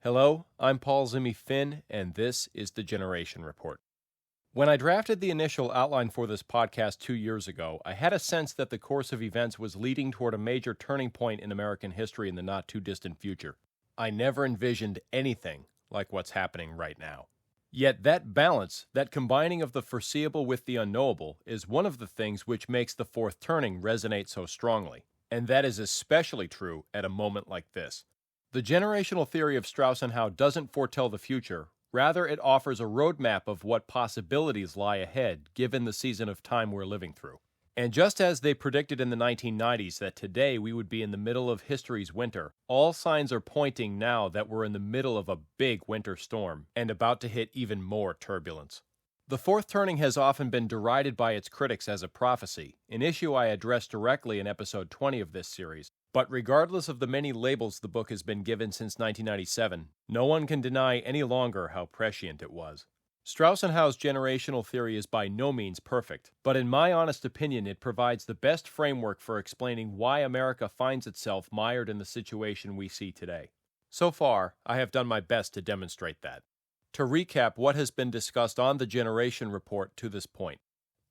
Hello, I'm Paul Zimmy Finn, and this is the Generation Report. When I drafted the initial outline for this podcast 2 years ago, I had a sense that the course of events was leading toward a major turning point in American history in the not-too-distant future. I never envisioned anything like what's happening right now. Yet that balance, that combining of the foreseeable with the unknowable, is one of the things which makes the fourth turning resonate so strongly. And that is especially true at a moment like this. The generational theory of Strauss and Howe doesn't foretell the future. Rather, it offers a roadmap of what possibilities lie ahead, given the season of time we're living through. And just as they predicted in the 1990s that today we would be in the middle of history's winter, all signs are pointing now that we're in the middle of a big winter storm and about to hit even more turbulence. The fourth turning has often been derided by its critics as a prophecy, an issue I addressed directly in episode 20 of this series. But regardless of the many labels the book has been given since 1997, no one can deny any longer how prescient it was. Strauss and Howe's generational theory is by no means perfect, but in my honest opinion it provides the best framework for explaining why America finds itself mired in the situation we see today. So far, I have done my best to demonstrate that. To recap what has been discussed on the Generation Report to this point.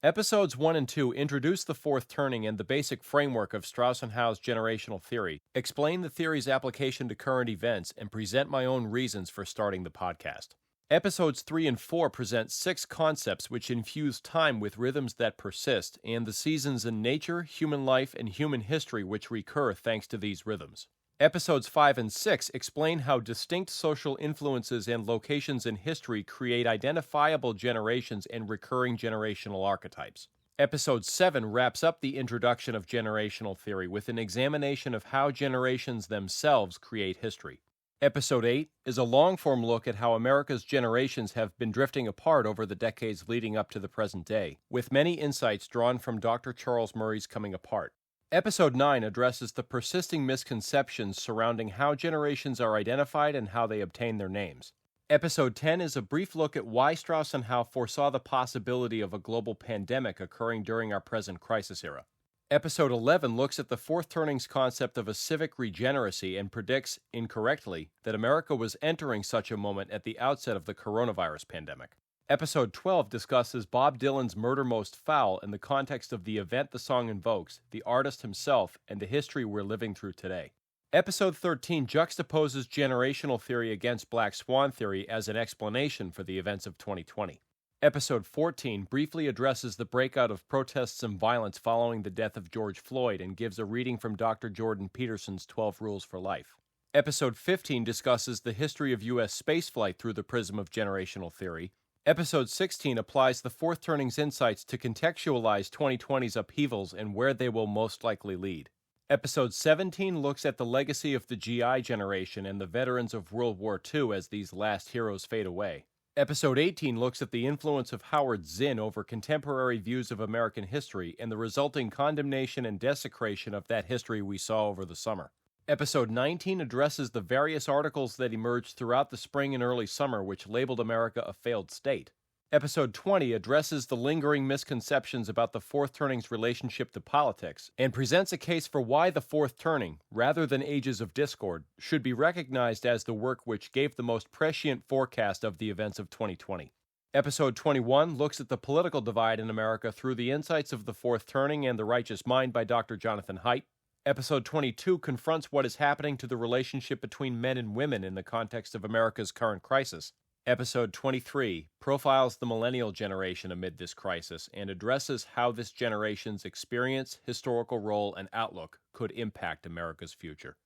Episodes 1 and 2 introduce the fourth turning and the basic framework of Strauss and Howe's generational theory, explain the theory's application to current events, and present my own reasons for starting the podcast. Episodes 3 and 4 present 6 concepts which infuse time with rhythms that persist, and the seasons in nature, human life, and human history which recur thanks to these rhythms. Episodes 5 and 6 explain how distinct social influences and locations in history create identifiable generations and recurring generational archetypes. Episode 7 wraps up the introduction of generational theory with an examination of how generations themselves create history. Episode 8 is a long-form look at how America's generations have been drifting apart over the decades leading up to the present day, with many insights drawn from Dr. Charles Murray's Coming Apart. Episode 9 addresses the persisting misconceptions surrounding how generations are identified and how they obtain their names. Episode 10 is a brief look at why Strauss and Howe foresaw the possibility of a global pandemic occurring during our present crisis era. Episode 11 looks at the fourth turning's concept of a civic regeneracy and predicts, incorrectly, that America was entering such a moment at the outset of the coronavirus pandemic. Episode 12 discusses Bob Dylan's Murder Most Foul in the context of the event the song invokes, the artist himself, and the history we're living through today. Episode 13 juxtaposes generational theory against Black Swan theory as an explanation for the events of 2020. Episode 14 briefly addresses the breakout of protests and violence following the death of George Floyd and gives a reading from Dr. Jordan Peterson's 12 Rules for Life. Episode 15 discusses the history of U.S. spaceflight through the prism of generational theory. Episode 16 applies the fourth turning's insights to contextualize 2020's upheavals and where they will most likely lead. Episode 17 looks at the legacy of the GI generation and the veterans of World War II as these last heroes fade away. Episode 18 looks at the influence of Howard Zinn over contemporary views of American history and the resulting condemnation and desecration of that history we saw over the summer. Episode 19 addresses the various articles that emerged throughout the spring and early summer which labeled America a failed state. Episode 20 addresses the lingering misconceptions about the fourth turning's relationship to politics and presents a case for why the fourth turning, rather than ages of discord, should be recognized as the work which gave the most prescient forecast of the events of 2020. Episode 21 looks at the political divide in America through the insights of The Fourth Turning and The Righteous Mind by Dr. Jonathan Haidt. Episode 22 confronts what is happening to the relationship between men and women in the context of America's current crisis. Episode 23 profiles the millennial generation amid this crisis and addresses how this generation's experience, historical role, and outlook could impact America's future.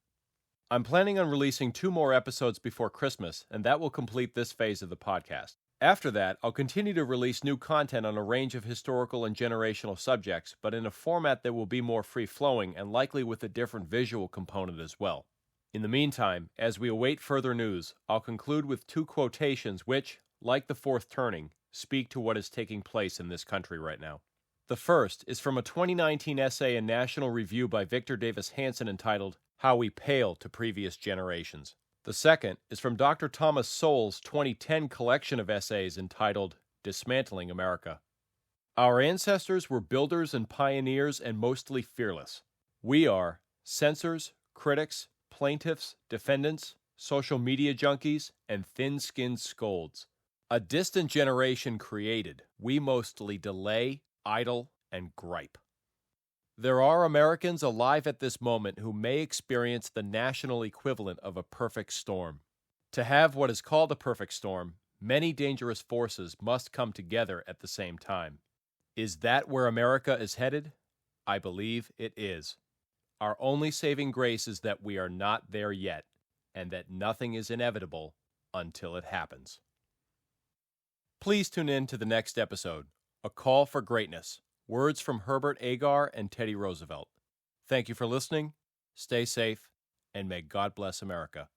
I'm planning on releasing 2 more episodes before Christmas, and that will complete this phase of the podcast. After that, I'll continue to release new content on a range of historical and generational subjects, but in a format that will be more free-flowing and likely with a different visual component as well. In the meantime, as we await further news, I'll conclude with 2 quotations which, like the fourth turning, speak to what is taking place in this country right now. The first is from a 2019 essay in National Review by Victor Davis Hanson entitled, How We Pale to Previous Generations. The second is from Dr. Thomas Sowell's 2010 collection of essays entitled Dismantling America. Our ancestors were builders and pioneers and mostly fearless. We are censors, critics, plaintiffs, defendants, social media junkies, and thin-skinned scolds. A distant generation created, we mostly delay, idle, and gripe. There are Americans alive at this moment who may experience the national equivalent of a perfect storm. To have what is called a perfect storm, many dangerous forces must come together at the same time. Is that where America is headed? I believe it is. Our only saving grace is that we are not there yet, and that nothing is inevitable until it happens. Please tune in to the next episode, A Call for Greatness, words from Herbert Agar and Teddy Roosevelt. Thank you for listening, stay safe, and may God bless America.